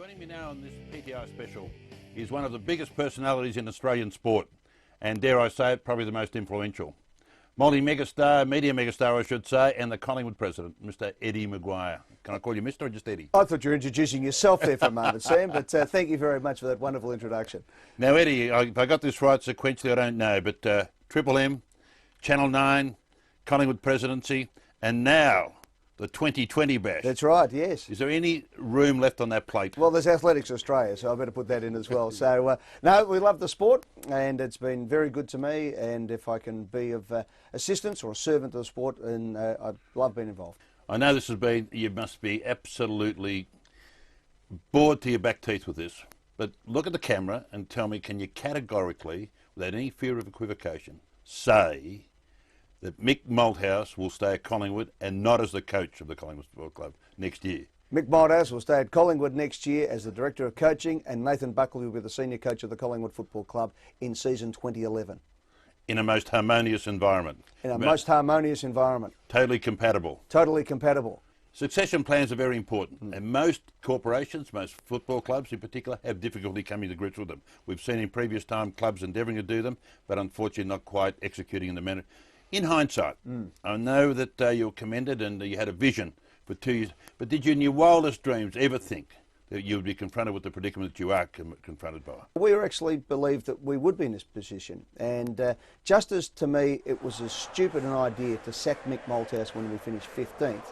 Joining me now on this PTI special is one of the biggest personalities in Australian sport, and dare I say it, probably the most influential. Multi-megastar, media megastar I should say, and the Collingwood president, Mr. Eddie McGuire. Can I call you Mr. or just Eddie? I thought you were introducing yourself there for a moment, Sam, but thank you very much for that wonderful introduction. Now Eddie, if I got this right sequentially I don't know, but Triple M, Channel 9, Collingwood presidency, and now the 2020 bash. That's right, yes. Is there any room left on that plate? Well, there's Athletics Australia, so I better put that in as well. So, no, we love the sport, and it's been very good to me, and if I can be of assistance or a servant to the sport, and I love being involved. I know this has been, you must be absolutely bored to your back teeth with this, but look at the camera and tell me, can you categorically, without any fear of equivocation, say that Mick Malthouse will stay at Collingwood and not as the coach of the Collingwood Football Club next year? Mick Malthouse will stay at Collingwood next year as the Director of Coaching, and Nathan Buckley will be the Senior Coach of the Collingwood Football Club in season 2011. In a most harmonious environment. In a most harmonious environment. Totally compatible. Totally compatible. Succession plans are very important, and most corporations, most football clubs in particular, have difficulty coming to grips with them. We've seen in previous time clubs endeavouring to do them, but unfortunately not quite executing in the manner. In hindsight, I know that you were commended and you had a vision for 2 years, but did you in your wildest dreams ever think that you would be confronted with the predicament that you are confronted by? We actually believed that we would be in this position, and just as to me it was as stupid an idea to sack Mick Malthouse when we finished 15th,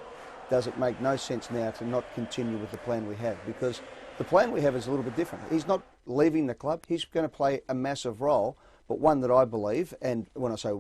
does it make no sense now to not continue with the plan we have, because the plan we have is a little bit different. He's not leaving the club, he's going to play a massive role, but one that I believe, and when I say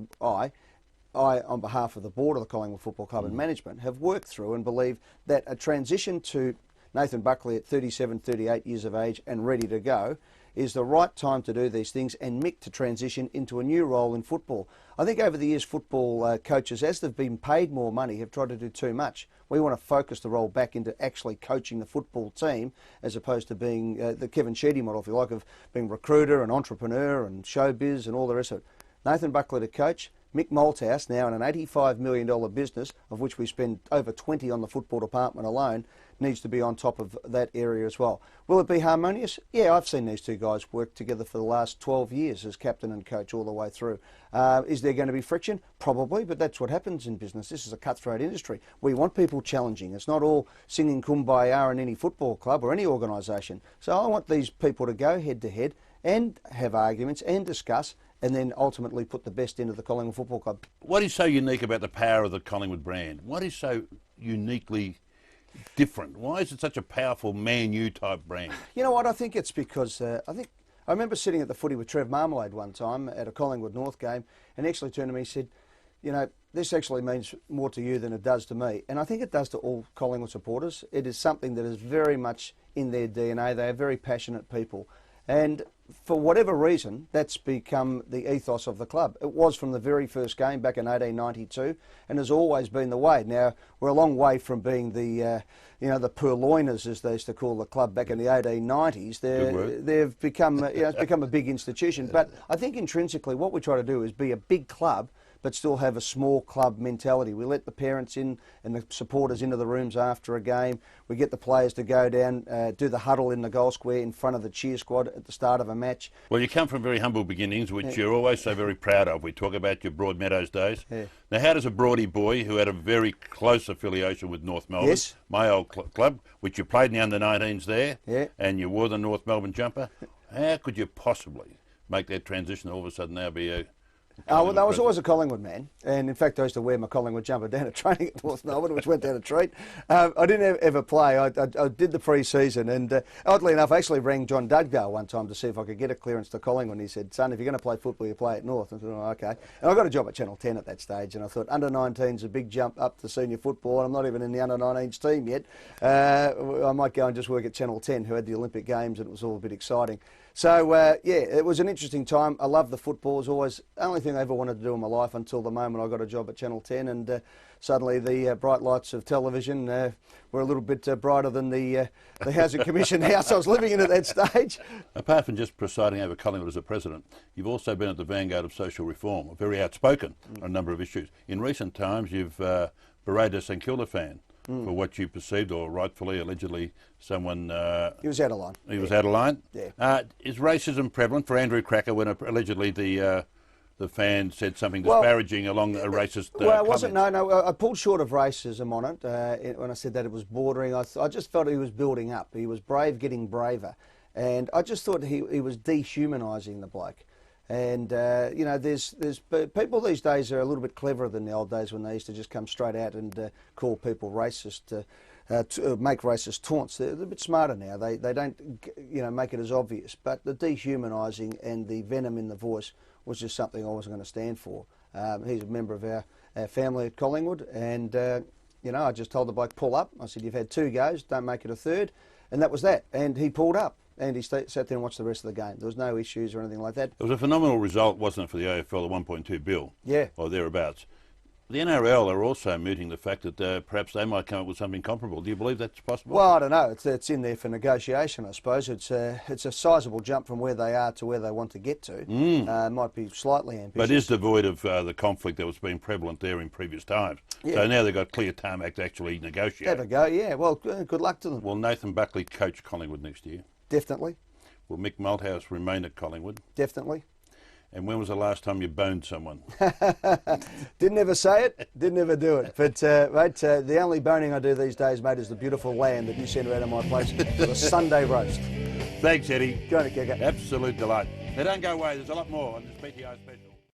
I, on behalf of the board of the Collingwood Football Club and management, have worked through and believe that a transition to Nathan Buckley at 37, 38 years of age and ready to go is the right time to do these things, and Mick to transition into a new role in football. I think over the years football coaches, as they've been paid more money, have tried to do too much. We want to focus the role back into actually coaching the football team as opposed to being the Kevin Sheedy model, if you like, of being recruiter and entrepreneur and showbiz and all the rest of it. Nathan Buckley to coach, Mick Malthouse, now in an $85 million business, of which we spend over 20 on the football department alone, needs to be on top of that area as well. Will it be harmonious? Yeah, I've seen these two guys work together for the last 12 years as captain and coach all the way through. Is there going to be friction? Probably, but that's what happens in business. This is a cutthroat industry. We want people challenging. It's not all singing kumbaya in any football club or any organisation. So I want these people to go head to head and have arguments and discuss, and then ultimately put the best into the Collingwood Football Club. What is so unique about the power of the Collingwood brand? What is so uniquely different? Why is it such a powerful Man U type brand? You know what, I think it's because, I remember sitting at the footy with Trev Marmalade one time at a Collingwood North game, and he actually turned to me and said, you know, this actually means more to you than it does to me. And I think it does to all Collingwood supporters. It is something that is very much in their DNA. They are very passionate people. And for whatever reason, that's become the ethos of the club. It was from the very first game back in 1892, and has always been the way. Now, we're a long way from being the, the purloiners, as they used to call the club back in the 1890s. They've become, it's become a big institution. But I think intrinsically, what we try to do is be a big club, but still have a small club mentality. We let the parents in and the supporters into the rooms after a game. We get the players to go down, do the huddle in the goal square in front of the cheer squad at the start of a match. Well, you come from very humble beginnings, which you're always so very proud of. We talk about your Broadmeadows days. Yeah. Now, how does a Broady boy who had a very close affiliation with North Melbourne, yes, my old club, which you played in the under-19s there, yeah, and you wore the North Melbourne jumper, how could you possibly make that transition all of a sudden now be a... Well, I was always a Collingwood man, and in fact I used to wear my Collingwood jumper down at training at North Melbourne, which went down a treat. I didn't ever play. I did the pre-season, and oddly enough I actually rang John Dugdale one time to see if I could get a clearance to Collingwood, and he said, son, if you're going to play football, you play at North. I said, oh, okay. And I got a job at Channel 10 at that stage, and I thought under-19's a big jump up to senior football, and I'm not even in the under-19's team yet. I might go and just work at Channel 10, who had the Olympic Games, and it was all a bit exciting. So, yeah, it was an interesting time. I love the football. It was always the only thing I ever wanted to do in my life until the moment I got a job at Channel 10, and suddenly the bright lights of television were a little bit brighter than the Housing Commission house I was living in at that stage. Apart from just presiding over Collingwood as a president, you've also been at the vanguard of social reform, very outspoken on a number of issues. In recent times, you've berated a St Kilda fan for what you perceived, or rightfully, allegedly, someone... he was out of line. He was out of line? Yeah. Is racism prevalent for Andrew Cracker when allegedly the fan said something disparaging along a racist Well, it wasn't. No. I pulled short of racism on it when I said that it was bordering. I just felt he was building up. He was brave, getting braver, and I just thought he was dehumanising the bloke. And you know, there's people these days are a little bit cleverer than the old days when they used to just come straight out and call people racist. Make racist taunts. They're a bit smarter now. They don't, you know, make it as obvious. But the dehumanising and the venom in the voice was just something I wasn't going to stand for. He's a member of our family at Collingwood, and you know, I just told the bloke, pull up. I said, you've had 2 goes, don't make it a third, and that was that. And he pulled up, and he sat there and watched the rest of the game. There was no issues or anything like that. It was a phenomenal result, wasn't it, for the AFL, the 1.2 bill? Yeah. Or thereabouts. The NRL are also mooting the fact that perhaps they might come up with something comparable. Do you believe that's possible? Well, I don't know. It's in there for negotiation, I suppose. It's a sizable jump from where they are to where they want to get to. Might be slightly ambitious. But is devoid of the conflict that was being prevalent there in previous times. Yeah. So now they've got clear tarmac to actually negotiate. Have a go, yeah. Well, good luck to them. Will Nathan Buckley coach Collingwood next year? Definitely. Will Mick Malthouse remain at Collingwood? Definitely. And when was the last time you boned someone? Didn't ever say it, didn't ever do it. But, mate, the only boning I do these days, mate, is the beautiful lamb that you send around to my place for the Sunday roast. Thanks, Eddie. Go on, Kekovic. Absolute delight. Now, don't go away. There's a lot more on this PTI special.